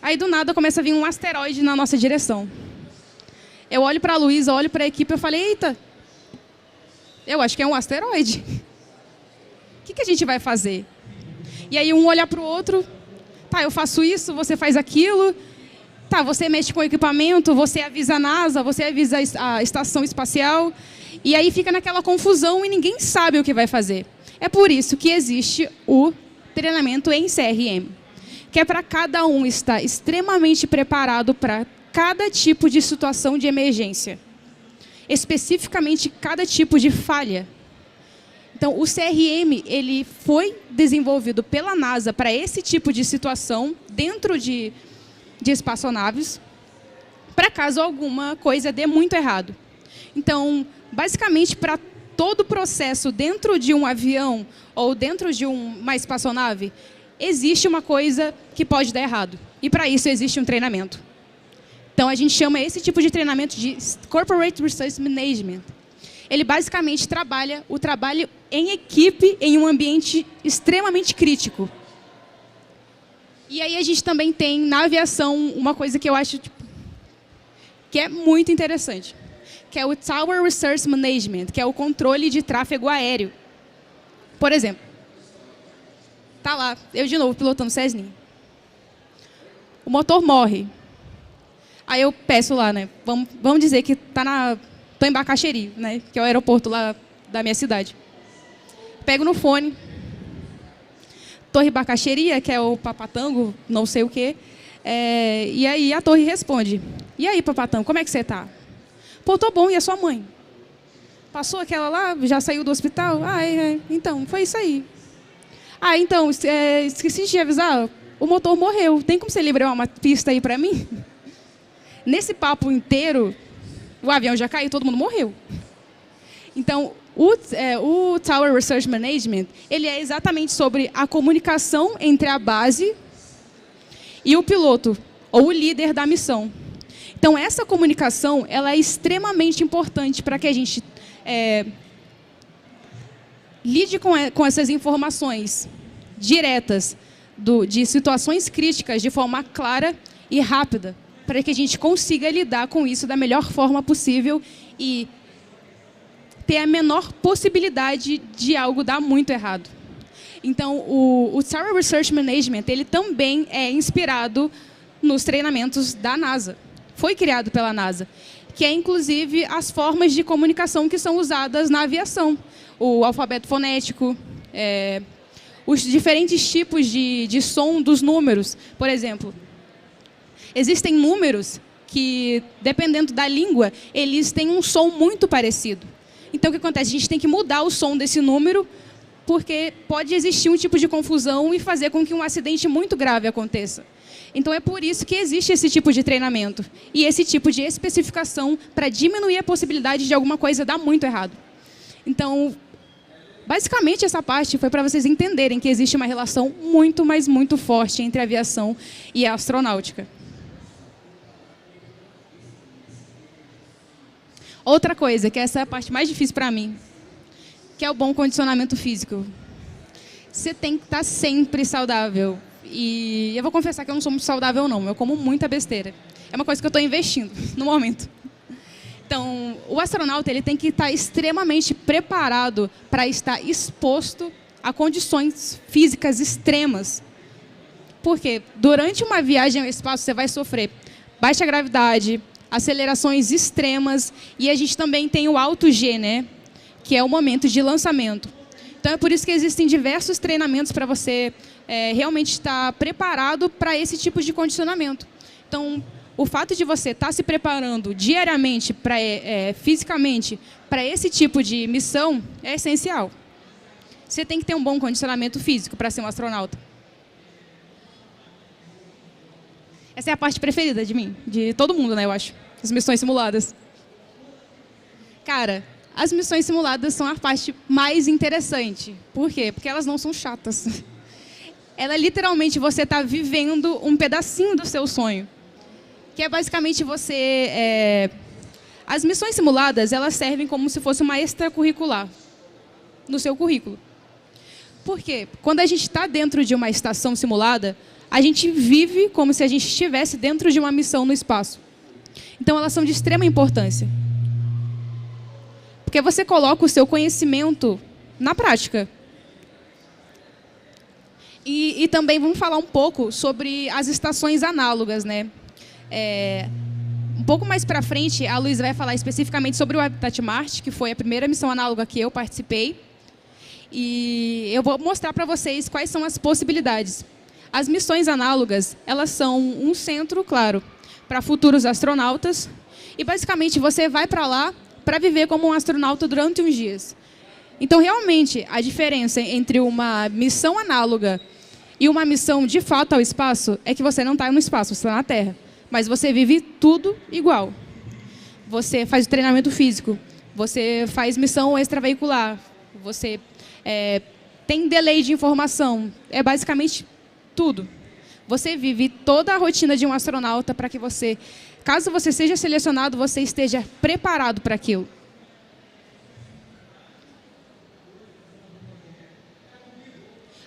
Aí, do nada, começa a vir um asteroide na nossa direção. Eu olho para a Luísa, olho para a equipe, eu falei, eita, eu acho que é um asteroide. O que a gente vai fazer? E aí um olha para o outro, tá, eu faço isso, você faz aquilo, tá, você mexe com o equipamento, você avisa a NASA, você avisa a estação espacial, e aí fica naquela confusão e ninguém sabe o que vai fazer. É por isso que existe o treinamento em CRM, que é para cada um estar extremamente preparado para cada tipo de situação de emergência, especificamente cada tipo de falha. Então, o CRM ele foi desenvolvido pela NASA para esse tipo de situação dentro de espaçonaves, para caso alguma coisa dê muito errado. Então, basicamente, para todo o processo dentro de um avião ou dentro de uma espaçonave, existe uma coisa que pode dar errado. E, para isso, existe um treinamento. Então, a gente chama esse tipo de treinamento de Corporate Resource Management. Ele basicamente trabalha o trabalho em equipe em um ambiente extremamente crítico. E aí a gente também tem na aviação uma coisa que eu acho que é muito interessante, que é o Tower Resource Management, que é o controle de tráfego aéreo. Por exemplo, tá lá, eu de novo pilotando Cessninha. O motor morre. Aí eu peço lá, né? Vamos dizer que estou em Bacaxeri, né? Que é o aeroporto lá da minha cidade. Pego no fone. Torre Bacaxeria, que é o Papatango, não sei o quê. E aí a torre responde. E aí, Papatango, como é que você está? Pô, tô bom, e a sua mãe? Passou aquela lá, já saiu do hospital? Então, foi isso aí. Então, esqueci de te avisar, o motor morreu. Tem como você liberar uma pista aí para mim? Nesse papo inteiro, o avião já caiu, todo mundo morreu. Então, o Tower Resource Management, ele é exatamente sobre a comunicação entre a base e o piloto, ou o líder da missão. Então, essa comunicação ela é extremamente importante para que a gente lide com essas informações diretas de situações críticas de forma clara e rápida, para que a gente consiga lidar com isso da melhor forma possível e ter a menor possibilidade de algo dar muito errado. Então, o Tower Resource Management ele também é inspirado nos treinamentos da NASA. Foi criado pela NASA, que é, inclusive, as formas de comunicação que são usadas na aviação. O alfabeto fonético, os diferentes tipos de som dos números. Por exemplo, existem números que, dependendo da língua, eles têm um som muito parecido. Então, o que acontece? A gente tem que mudar o som desse número, porque pode existir um tipo de confusão e fazer com que um acidente muito grave aconteça. Então, é por isso que existe esse tipo de treinamento e esse tipo de especificação para diminuir a possibilidade de alguma coisa dar muito errado. Então, basicamente, essa parte foi para vocês entenderem que existe uma relação muito, mas muito forte entre a aviação e a astronáutica. Outra coisa, que essa é a parte mais difícil para mim, que é o bom condicionamento físico. Você tem que estar sempre saudável. E eu vou confessar que eu não sou muito saudável, não. Eu como muita besteira. É uma coisa que eu estou investindo no momento. Então, o astronauta ele tem que estar extremamente preparado para estar exposto a condições físicas extremas. Porque durante uma viagem ao espaço você vai sofrer baixa gravidade, acelerações extremas e a gente também tem o alto G, né? Que é o momento de lançamento. Então, é por isso que existem diversos treinamentos para você realmente estar preparado para esse tipo de condicionamento. Então, o fato de você estar se preparando diariamente, fisicamente, para esse tipo de missão é essencial. Você tem que ter um bom condicionamento físico para ser um astronauta. Essa é a parte preferida de mim, de todo mundo, né, eu acho. As missões simuladas. Cara, as missões simuladas são a parte mais interessante. Por quê? Porque elas não são chatas. Ela literalmente você está vivendo um pedacinho do seu sonho. Que é basicamente você... As missões simuladas, elas servem como se fosse uma extracurricular no seu currículo. Por quê? Quando a gente está dentro de uma estação simulada, a gente vive como se a gente estivesse dentro de uma missão no espaço. Então, elas são de extrema importância. Porque você coloca o seu conhecimento na prática. E também vamos falar um pouco sobre as estações análogas, né? Um pouco mais para frente, a Luísa vai falar especificamente sobre o Habitat Marte, que foi a primeira missão análoga que eu participei. E eu vou mostrar para vocês quais são as possibilidades. As missões análogas, elas são um centro, claro, para futuros astronautas. E, basicamente, você vai para lá para viver como um astronauta durante uns dias. Então, realmente, a diferença entre uma missão análoga e uma missão de fato ao espaço é que você não está no espaço, você está na Terra. Mas você vive tudo igual. Você faz o treinamento físico, você faz missão extraveicular, você tem delay de informação. É basicamente tudo. Você vive toda a rotina de um astronauta para que você, caso você seja selecionado, você esteja preparado para aquilo.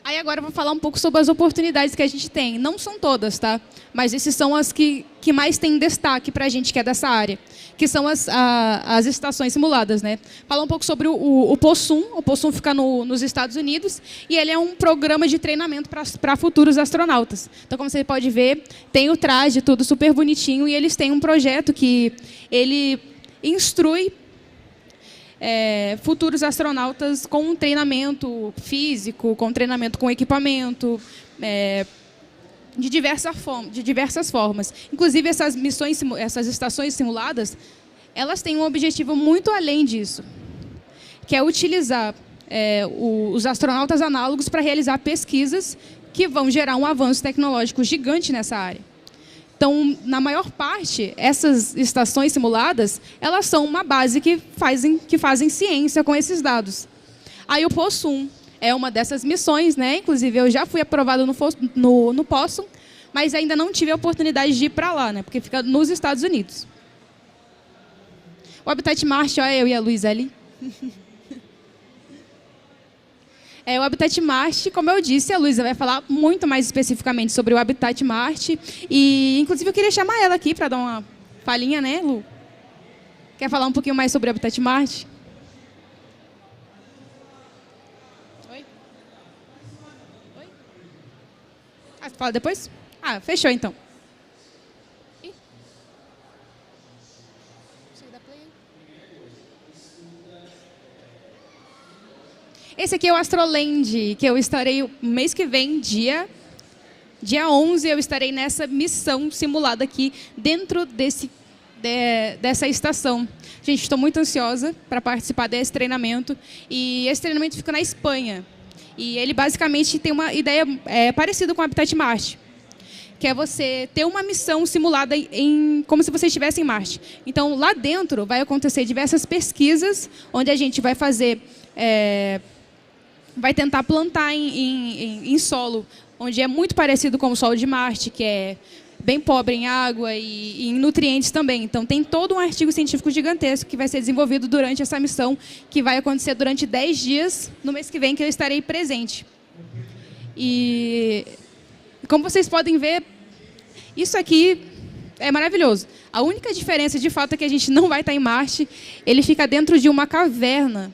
Aí agora eu vou falar um pouco sobre as oportunidades que a gente tem. Não são todas, tá? Mas esses são as que mais têm destaque para a gente que é dessa área, que são as estações simuladas, né? Falar um pouco sobre o POSUM. O POSUM fica nos Estados Unidos e ele é um programa de treinamento para futuros astronautas. Então, como você pode ver, tem o traje, tudo super bonitinho, e eles têm um projeto que ele instrui futuros astronautas com treinamento físico, com treinamento com equipamento, de diversas formas. Inclusive, essas estações simuladas, elas têm um objetivo muito além disso, que é utilizar os astronautas análogos para realizar pesquisas que vão gerar um avanço tecnológico gigante nessa área. Então, na maior parte, essas estações simuladas, elas são uma base que fazem ciência com esses dados. Aí o POSUM é uma dessas missões, né? Inclusive, eu já fui aprovado no POSUM, mas ainda não tive a oportunidade de ir para lá, né? Porque fica nos Estados Unidos. O Habitat Marte, olha eu e a Luísa ali. O Habitat Marte, como eu disse, a Luísa vai falar muito mais especificamente sobre o Habitat Marte. E, inclusive, eu queria chamar ela aqui para dar uma palhinha, né, Lu? Quer falar um pouquinho mais sobre o Habitat Marte? Oi? Oi? Ah, você fala depois? Ah, fechou, então. Esse aqui é o Astroland, que eu estarei o mês que vem, dia Dia 11 eu estarei nessa missão simulada aqui dentro dessa estação. Gente, estou muito ansiosa para participar desse treinamento. E esse treinamento fica na Espanha. E ele basicamente tem uma ideia parecida com o Habitat Marte, que é você ter uma missão simulada como se você estivesse em Marte. Então, lá dentro vai acontecer diversas pesquisas, onde a gente vai fazer, vai tentar plantar em solo, onde é muito parecido com o solo de Marte, que é bem pobre em água e em nutrientes também. Então, tem todo um artigo científico gigantesco que vai ser desenvolvido durante essa missão, que vai acontecer durante 10 dias, no mês que vem, que eu estarei presente. E, como vocês podem ver, isso aqui é maravilhoso. A única diferença, de fato, é que a gente não vai estar em Marte. Ele fica dentro de uma caverna,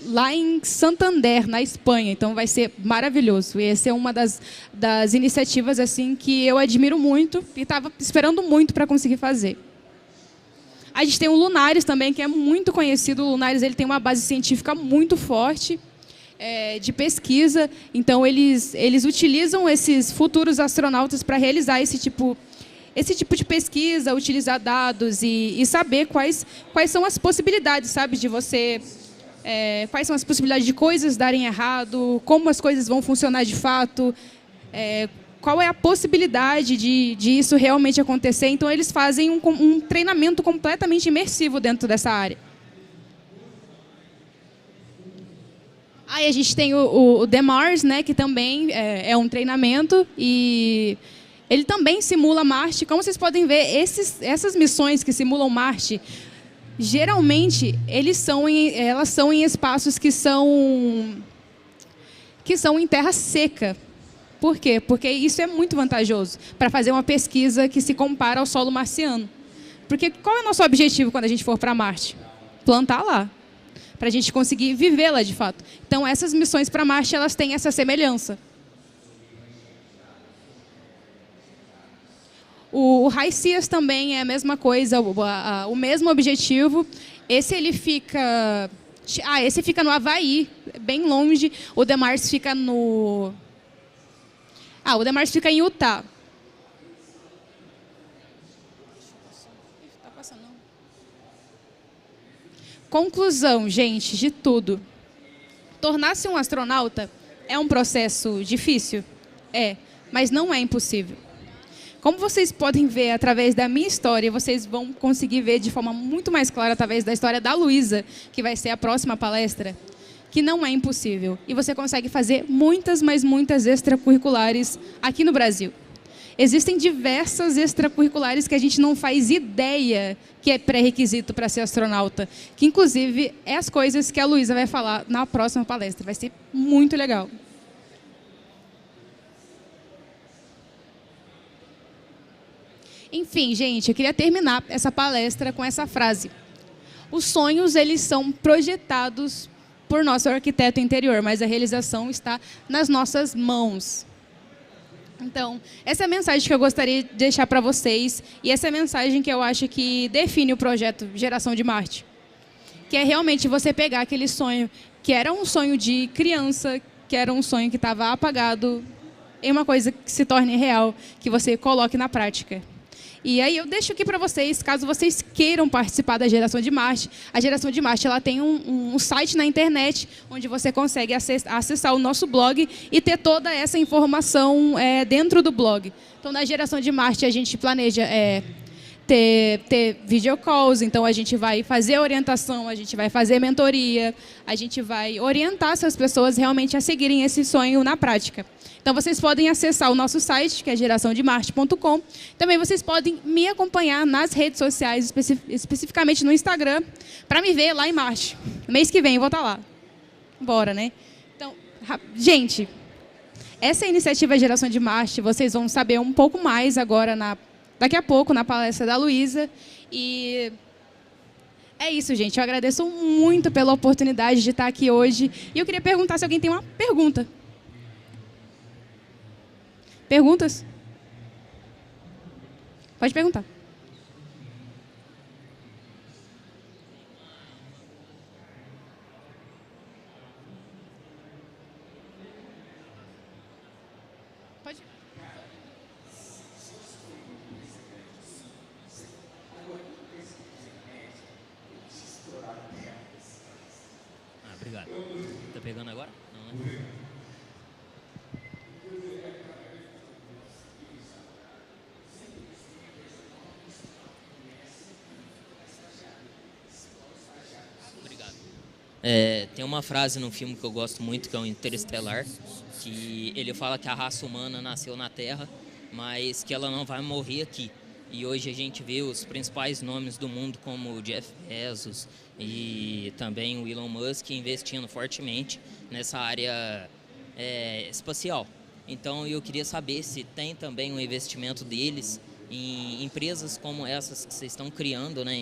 lá em Santander, na Espanha. Então, vai ser maravilhoso. E essa é uma das iniciativas assim, que eu admiro muito e estava esperando muito para conseguir fazer. A gente tem o Lunares também, que é muito conhecido. O Lunares ele tem uma base científica muito forte, de pesquisa. Então, eles utilizam esses futuros astronautas para realizar esse tipo de pesquisa, utilizar dados e saber quais são as possibilidades, sabe, de você... quais são as possibilidades de coisas darem errado, como as coisas vão funcionar de fato, qual é a possibilidade de isso realmente acontecer. Então, eles fazem um treinamento completamente imersivo dentro dessa área. Aí a gente tem o The Mars, né, que também é um treinamento, e ele também simula Marte. Como vocês podem ver, essas missões que simulam Marte, geralmente, elas são em espaços que são em terra seca. Por quê? Porque isso é muito vantajoso para fazer uma pesquisa que se compara ao solo marciano. Porque qual é o nosso objetivo quando a gente for para Marte? Plantar lá, para a gente conseguir viver lá de fato. Então, essas missões para Marte, elas têm essa semelhança. O HiCEAS também é a mesma coisa, o mesmo objetivo. Esse fica no Havaí, bem longe. O The Mars fica o The Mars fica em Utah. Conclusão, gente, de tudo. Tornar-se um astronauta é um processo difícil? Mas não é impossível. Como vocês podem ver através da minha história, vocês vão conseguir ver de forma muito mais clara através da história da Luísa, que vai ser a próxima palestra, que não é impossível. E você consegue fazer muitas, mas muitas extracurriculares aqui no Brasil. Existem diversas extracurriculares que a gente não faz ideia que é pré-requisito para ser astronauta, que inclusive é as coisas que a Luísa vai falar na próxima palestra. Vai ser muito legal. Enfim, gente, eu queria terminar essa palestra com essa frase. Os sonhos, eles são projetados por nosso arquiteto interior, mas a realização está nas nossas mãos. Então, essa é a mensagem que eu gostaria de deixar para vocês, e essa é a mensagem que eu acho que define o projeto Geração de Marte, que é realmente você pegar aquele sonho que era um sonho de criança, que era um sonho que estava apagado, em uma coisa que se torne real, que você coloque na prática. E aí eu deixo aqui para vocês, caso vocês queiram participar da Geração de Marte. A Geração de Marte ela tem um site na internet, onde você consegue acessar o nosso blog e ter toda essa informação dentro do blog. Então, na Geração de Marte, a gente planeja ter videocalls, então a gente vai fazer orientação, a gente vai fazer mentoria, a gente vai orientar essas pessoas realmente a seguirem esse sonho na prática. Então, vocês podem acessar o nosso site, que é geraçãodemarte.com. Também vocês podem me acompanhar nas redes sociais, especificamente no Instagram, para me ver lá em Marte. Mês que vem eu vou estar lá. Bora, né? Então, gente, essa iniciativa Geração de Marte, vocês vão saber um pouco mais agora, daqui a pouco, na palestra da Luísa. E é isso, gente. Eu agradeço muito pela oportunidade de estar aqui hoje. E eu queria perguntar se alguém tem uma pergunta. Perguntas? Pode perguntar. Pode. pegando agora? Não, né? Obrigado. Tem uma frase no filme que eu gosto muito, que é o Interestelar, que ele fala que a raça humana nasceu na Terra, mas que ela não vai morrer aqui. E hoje a gente vê os principais nomes do mundo, como o Jeff Bezos e também o Elon Musk, investindo fortemente nessa área espacial. Então eu queria saber se tem também um investimento deles em empresas como essas que vocês estão criando, né,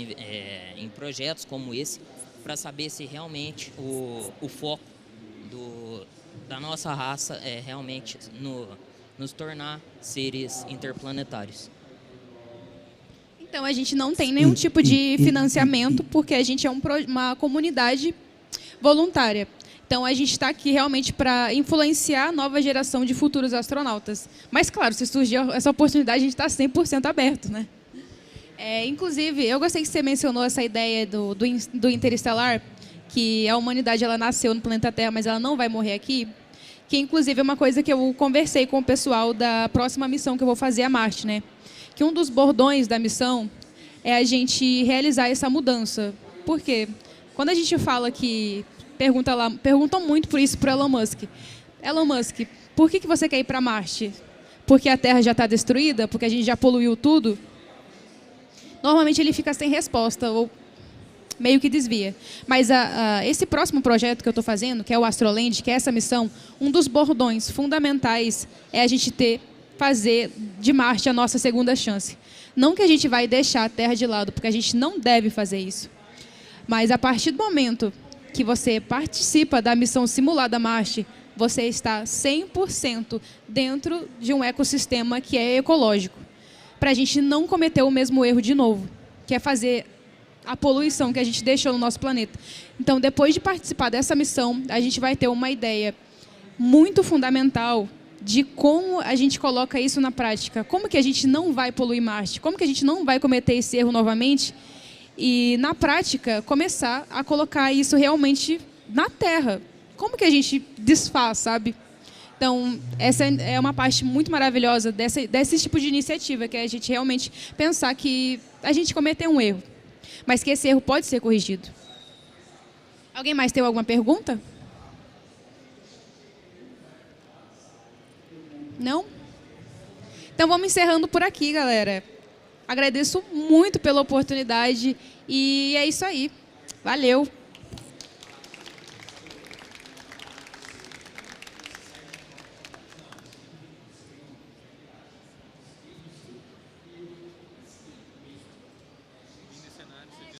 em projetos como esse, para saber se realmente o foco da nossa raça é realmente nos tornar seres interplanetários. Então, a gente não tem nenhum tipo de financiamento, porque a gente é uma comunidade voluntária. Então, a gente está aqui realmente para influenciar a nova geração de futuros astronautas. Mas, claro, se surgir essa oportunidade, a gente está 100% aberto, né? Inclusive, eu gostei que você mencionou essa ideia do Interestelar, que a humanidade ela nasceu no planeta Terra, mas ela não vai morrer aqui, que, inclusive, é uma coisa que eu conversei com o pessoal da próxima missão que eu vou fazer a Marte, né? Que um dos bordões da missão é a gente realizar essa mudança. Por quê? Quando a gente fala que... Perguntam muito por isso para Elon Musk. Elon Musk, por que você quer ir para Marte? Porque a Terra já está destruída? Porque a gente já poluiu tudo? Normalmente ele fica sem resposta, ou meio que desvia. Mas esse próximo projeto que eu estou fazendo, que é o Astroland, que é essa missão, um dos bordões fundamentais é a gente fazer de Marte a nossa segunda chance. Não que a gente vai deixar a Terra de lado, porque a gente não deve fazer isso. Mas a partir do momento que você participa da missão simulada Marte, você está 100% dentro de um ecossistema que é ecológico. Para a gente não cometer o mesmo erro de novo, que é fazer a poluição que a gente deixou no nosso planeta. Então, depois de participar dessa missão, a gente vai ter uma ideia muito fundamental de como a gente coloca isso na prática. Como que a gente não vai poluir Marte? Como que a gente não vai cometer esse erro novamente? E, na prática, começar a colocar isso realmente na Terra. Como que a gente desfaz, sabe? Então, essa é uma parte muito maravilhosa desse tipo de iniciativa, que é a gente realmente pensar que a gente cometeu um erro, mas que esse erro pode ser corrigido. Alguém mais tem alguma pergunta? Não? Então, vamos encerrando por aqui, galera. Agradeço muito pela oportunidade e é isso aí. Valeu!